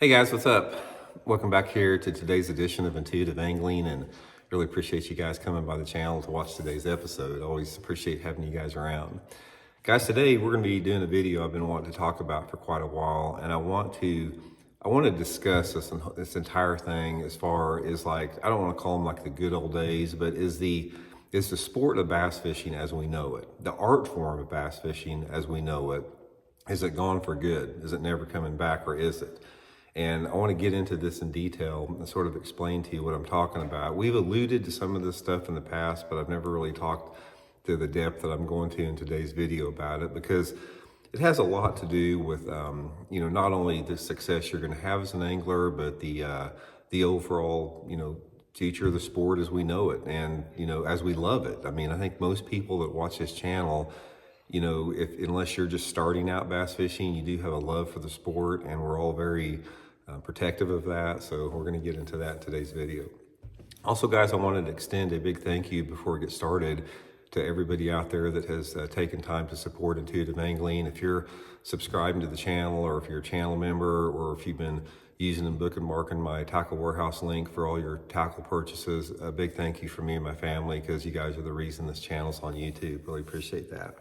Hey guys, what's up? Welcome back here to today's edition of Intuitive Angling, and really appreciate you guys coming by the channel to watch today's episode. Always appreciate having you guys around. Guys, today we're going to be doing a video I've been wanting to talk about for quite a while, and I want to discuss this entire thing as far as, like, I don't want to call them like the good old days, but is the sport of bass fishing as we know it, the art form of bass fishing as we know it, is it gone for good? Is it never coming back, or is it? And I want to get into this in detail and sort of explain to you what I'm talking about. We've alluded to some of this stuff in the past, but I've never really talked to the depth that I'm going to in today's video about it, because it has a lot to do with, not only the success you're going to have as an angler, but the overall, future of the sport as we know it, and, as we love it. I mean, I think most people that watch this channel, unless you're just starting out bass fishing, you do have a love for the sport, and we're all very protective of that. So we're going to get into that in today's video. Also, guys, I wanted to extend a big thank you before we get started to everybody out there that has taken time to support Intuitive Angling. If you're subscribing to the channel, or if you're a channel member, or if you've been using and bookmarking my Tackle Warehouse link for all your tackle purchases, a big thank you from me and my family, because you guys are the reason this channel's on YouTube. Really appreciate that.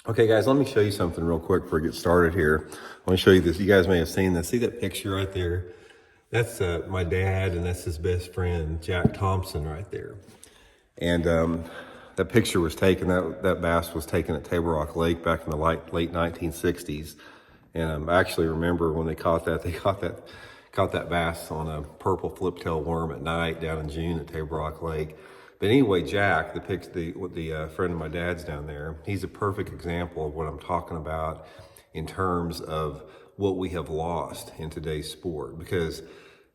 Okay, guys, let me show you something real quick before we get started here. I want to show you this. You guys may have seen this. See that picture right there? That's my dad, and that's his best friend, Jack Thompson, right there. And that picture was taken, that bass was taken at Table Rock Lake back in the late 1960s. And I actually remember when they caught that bass on a purple flip-tail worm at night down in June at Table Rock Lake. But anyway, Jack, the friend of my dad's down there, he's a perfect example of what I'm talking about in terms of what we have lost in today's sport. Because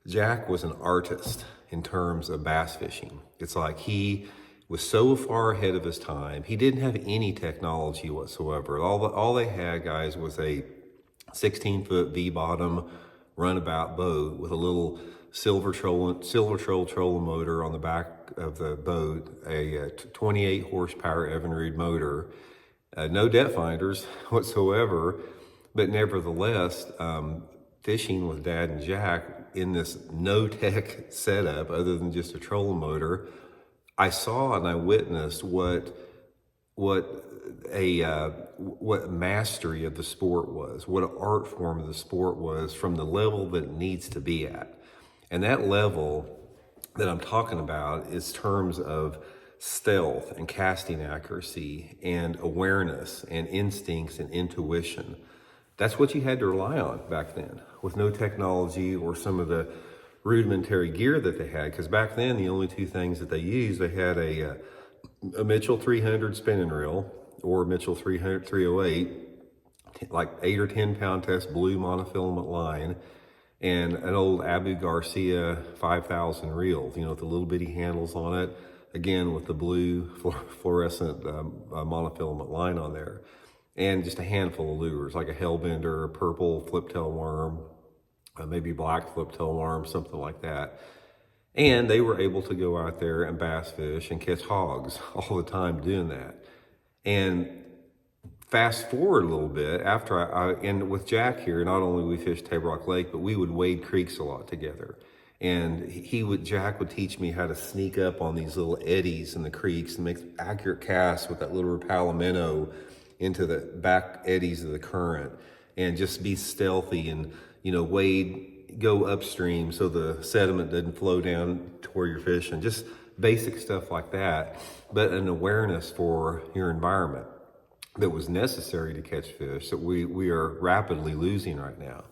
Jack was an artist in terms of bass fishing. It's like he was so far ahead of his time. He didn't have any technology whatsoever. All they had, guys, was a 16-foot V-bottom runabout boat with a little silver troll trolling motor on the back of the boat, a 28 horsepower Evinrude motor, no depth finders whatsoever, but nevertheless, fishing with Dad and Jack in this no-tech setup other than just a trolling motor, I saw and I witnessed what mastery of the sport was, what an art form of the sport was, from the level that it needs to be at. And that level that I'm talking about is terms of stealth and casting accuracy and awareness and instincts and intuition. That's what you had to rely on back then, with no technology or some of the rudimentary gear that they had. Because back then, the only two things that they used, they had a Mitchell 300 spinning reel, or a Mitchell 308, like 8 or 10 pound test blue monofilament line, and an old Abu Garcia 5000 reel, with the little bitty handles on it, again with the blue fluorescent monofilament line on there, and just a handful of lures, like a hellbender, a purple flip-tail worm, maybe black flip-tail worm, something like that. And they were able to go out there and bass fish and catch hogs all the time doing that. And fast forward a little bit, after and with Jack here, not only we fished Table Rock Lake, but we would wade creeks a lot together. And Jack would teach me how to sneak up on these little eddies in the creeks and make accurate casts with that little Rapalamino into the back eddies of the current, and just be stealthy and, go upstream so the sediment doesn't flow down to where you're fishing. Just basic stuff like that, but an awareness for your environment that was necessary to catch fish that we are rapidly losing right now.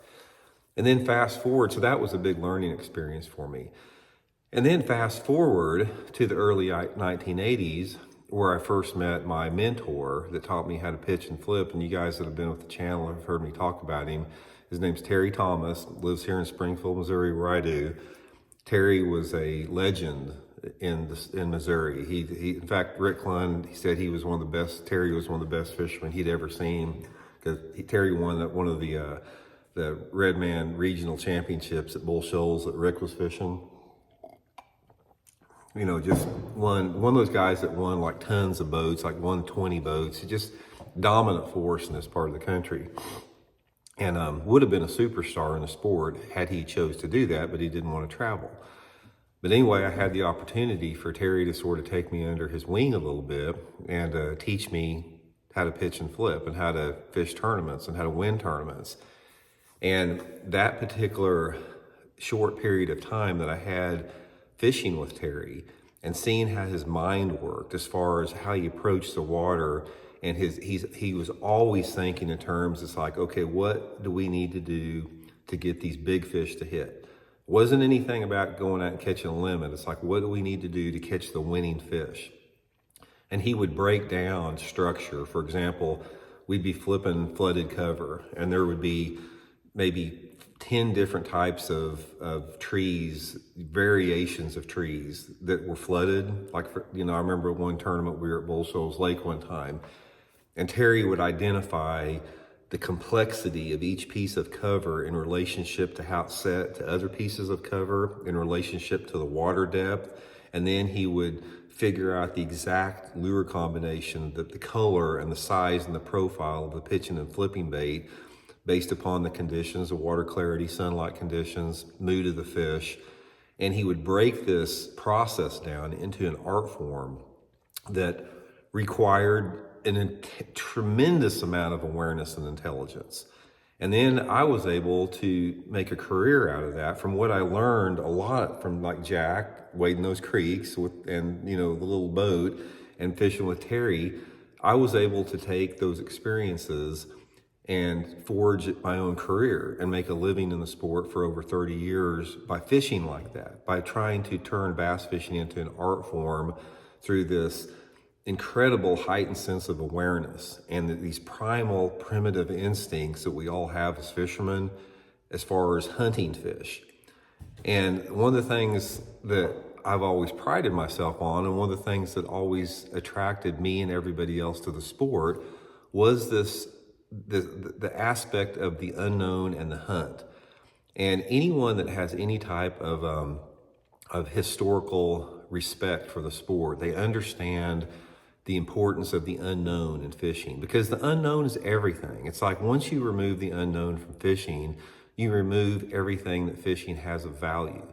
And then fast forward, so that was a big learning experience for me. And then fast forward to the early 1980s, where I first met my mentor that taught me how to pitch and flip. And you guys that have been with the channel have heard me talk about him. His name's Terry Thomas, lives here in Springfield, Missouri, where I do. Terry was a legend in Missouri. He in fact, Rick Clunn, he said Terry was one of the best fishermen he'd ever seen, because Terry won one of the Redman Regional Championships at Bull Shoals that Rick was fishing. Just one of those guys that won like tons of boats, like won 20 boats. Just dominant force in this part of the country. and would have been a superstar in the sport had he chose to do that, but he didn't want to travel. But anyway, I had the opportunity for Terry to sort of take me under his wing a little bit and teach me how to pitch and flip and how to fish tournaments and how to win tournaments. And that particular short period of time that I had fishing with Terry and seeing how his mind worked as far as how he approached the water, and he was always thinking in terms, it's like, okay, what do we need to do to get these big fish to hit? Wasn't anything about going out and catching a limit. It's like, what do we need to do to catch the winning fish? And he would break down structure. For example, we'd be flipping flooded cover, and there would be maybe 10 different types of trees, variations of trees that were flooded. Like, I remember one tournament we were at Bull Shoals Lake one time, and Terry would identify the complexity of each piece of cover in relationship to how it's set to other pieces of cover, in relationship to the water depth. And then he would figure out the exact lure combination, the color and the size and the profile of the pitching and flipping bait based upon the conditions, the water clarity, sunlight conditions, mood of the fish. And he would break this process down into an art form that required a tremendous amount of awareness and intelligence. And then I was able to make a career out of that from what I learned a lot from like Jack wading those creeks and the little boat and fishing with Terry. I was able to take those experiences and forge my own career and make a living in the sport for over 30 years by fishing like that, by trying to turn bass fishing into an art form through this incredible heightened sense of awareness and these primal primitive instincts that we all have as fishermen as far as hunting fish. And one of the things that I've always prided myself on, and one of the things that always attracted me and everybody else to the sport, was the aspect of the unknown and the hunt. And anyone that has any type of historical respect for the sport, they understand the importance of the unknown in fishing, because the unknown is everything. It's like once you remove the unknown from fishing, you remove everything that fishing has of value.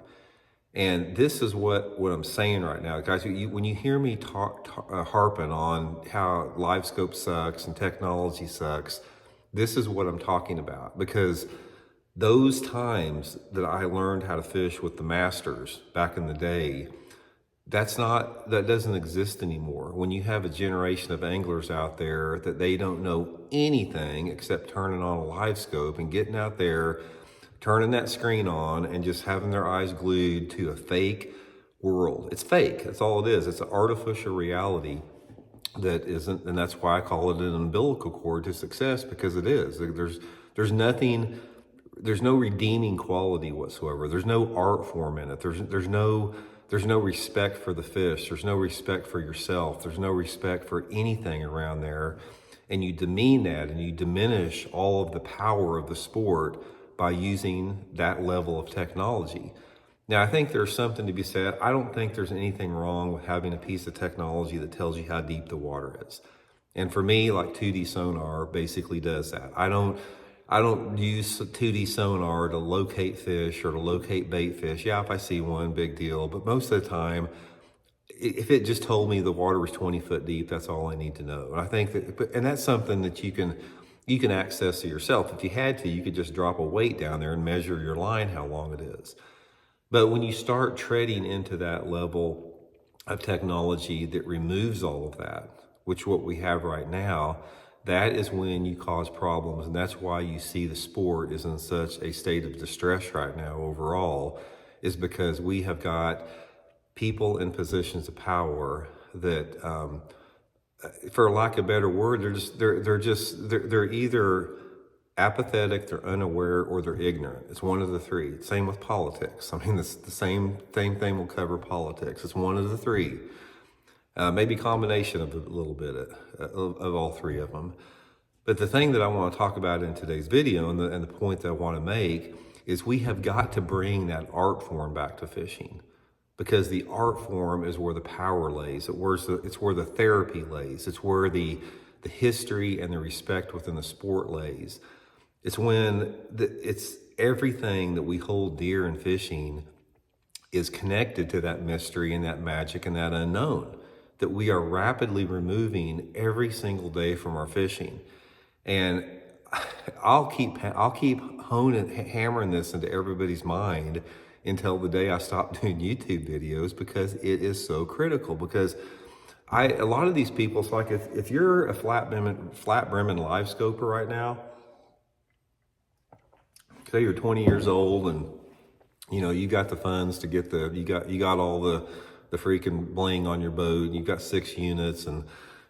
And this is what I'm saying right now, guys. When you hear me harping on how live scope sucks and technology sucks, this is what I'm talking about. Because those times that I learned how to fish with the masters back in the day, that doesn't exist anymore. When you have a generation of anglers out there that they don't know anything except turning on a live scope and getting out there, turning that screen on and just having their eyes glued to a fake world. It's fake. That's all it is. It's an artificial reality that isn't, and that's why I call it an umbilical cord to success, because it is. There's nothing, there's no redeeming quality whatsoever. There's no art form in it. There's no respect for the fish. There's no respect for yourself. There's no respect for anything around there. And you demean that and you diminish all of the power of the sport by using that level of technology. Now, I think there's something to be said. I don't think there's anything wrong with having a piece of technology that tells you how deep the water is. And for me, like 2D sonar basically does that. I don't use 2D sonar to locate fish or to locate bait fish. Yeah, if I see one, big deal. But most of the time, if it just told me the water was 20 foot deep, that's all I need to know. And I think and that's something that you can access to yourself. If you had to, you could just drop a weight down there and measure your line how long it is. But when you start treading into that level of technology that removes all of that, which what we have right now, that is when you cause problems. And that's why you see the sport is in such a state of distress right now overall, is because we have got people in positions of power that, for lack of a better word, they're either apathetic, they're unaware, or they're ignorant. It's one of the three. Same with politics. I mean, the same thing will cover politics. It's one of the three. Maybe a combination of a little bit of all three of them. But the thing that I want to talk about in today's video, and the point that I want to make, is we have got to bring that art form back to fishing, because the art form is where the power lays. It's where the therapy lays. It's where the history and the respect within the sport lays. It's when it's everything that we hold dear in fishing is connected to that mystery and that magic and that unknown that we are rapidly removing every single day from our fishing. And I'll keep hammering this into everybody's mind until the day I stop doing YouTube videos, because it is so critical. Because a lot of these people, it's like if you're a flat brim and live scoper right now, say you're 20 years old and you got the funds to get you got all the freaking bling on your boat, you've got 6 units, and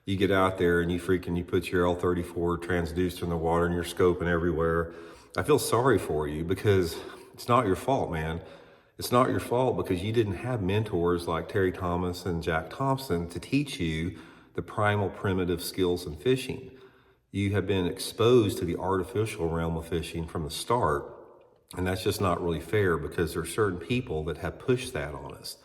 you get out there and you put your L34 transducer in the water and you're scoping everywhere. I feel sorry for you, because it's not your fault, man. It's not your fault, because you didn't have mentors like Terry Thomas and Jack Thompson to teach you the primal primitive skills in fishing. You have been exposed to the artificial realm of fishing from the start. And that's just not really fair, because there are certain people that have pushed that on us.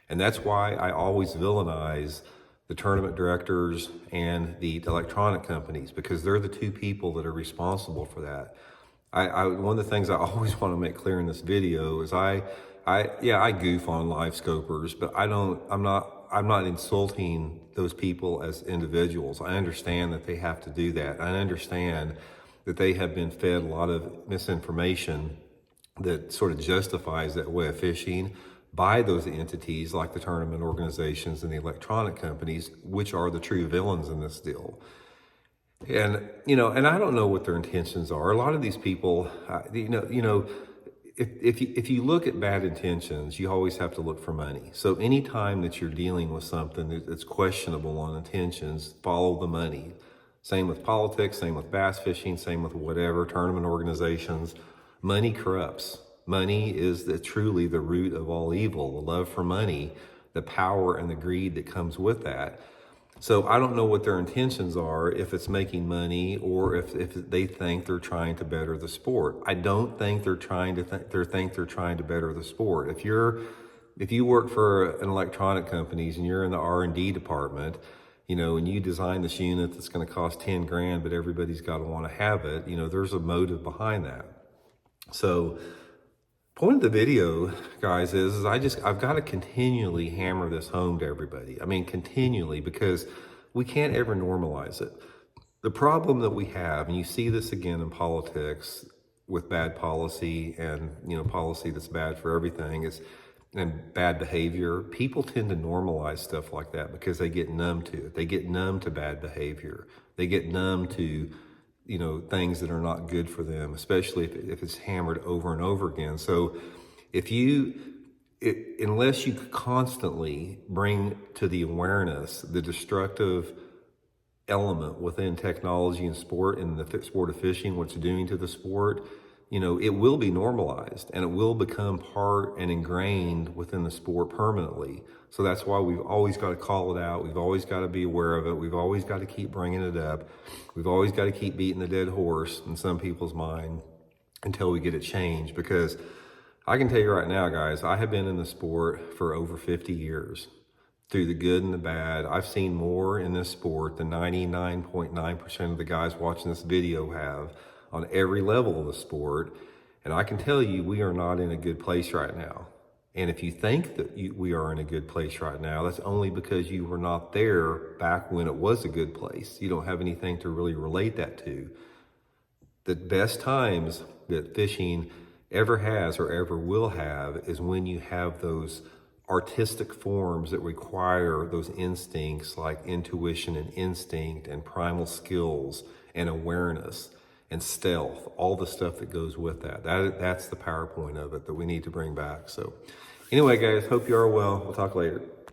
And that's why I always villainize the tournament directors and the electronic companies, because they're the two people that are responsible for that. One of the things I always want to make clear in this video is I goof on live scopers, but I'm not insulting those people as individuals. I understand that they have to do that. I understand that they have been fed a lot of misinformation that sort of justifies that way of fishing by those entities like the tournament organizations and the electronic companies, which are the true villains in this deal. And I don't know what their intentions are. A lot of these people, if you look at bad intentions, you always have to look for money. So anytime that you're dealing with something that's questionable on intentions, follow the money. Same with politics, same with bass fishing, same with whatever, tournament organizations. Money corrupts. Money is truly the root of all evil. The love for money, the power and the greed that comes with that. So I don't know what their intentions are, if it's making money or if they think they're trying to better the sport. I don't think they're trying to better the sport. If you work for an electronic companies and you're in the R&D department, and you design this unit that's going to cost 10 grand, but everybody's got to want to have it, there's a motive behind that. So point of the video, guys, is I've got to continually hammer this home to everybody. I mean, continually, because we can't ever normalize it. The problem that we have, and you see this again in politics with bad policy and, policy that's bad for everything, and bad behavior. People tend to normalize stuff like that because they get numb to it. They get numb to bad behavior. They get numb to things that are not good for them, especially if it's hammered over and over again. So unless you constantly bring to the awareness the destructive element within technology and sport and the sport of fishing, what's doing to the sport, it will be normalized and it will become part and ingrained within the sport permanently. So that's why we've always got to call it out. We've always got to be aware of it. We've always got to keep bringing it up. We've always got to keep beating the dead horse in some people's mind until we get it changed. Because I can tell you right now, guys, I have been in the sport for over 50 years. Through the good and the bad, I've seen more in this sport than 99.9% of the guys watching this video have on every level of the sport. And I can tell you, we are not in a good place right now. And if you think that we are in a good place right now, that's only because you were not there back when it was a good place. You don't have anything to really relate that to. The best times that fishing ever has or ever will have is when you have those artistic forms that require those instincts like intuition and instinct and primal skills and awareness and stealth, all the stuff that goes with that. That's the PowerPoint of it that we need to bring back. So anyway, guys, hope you are well. We'll talk later.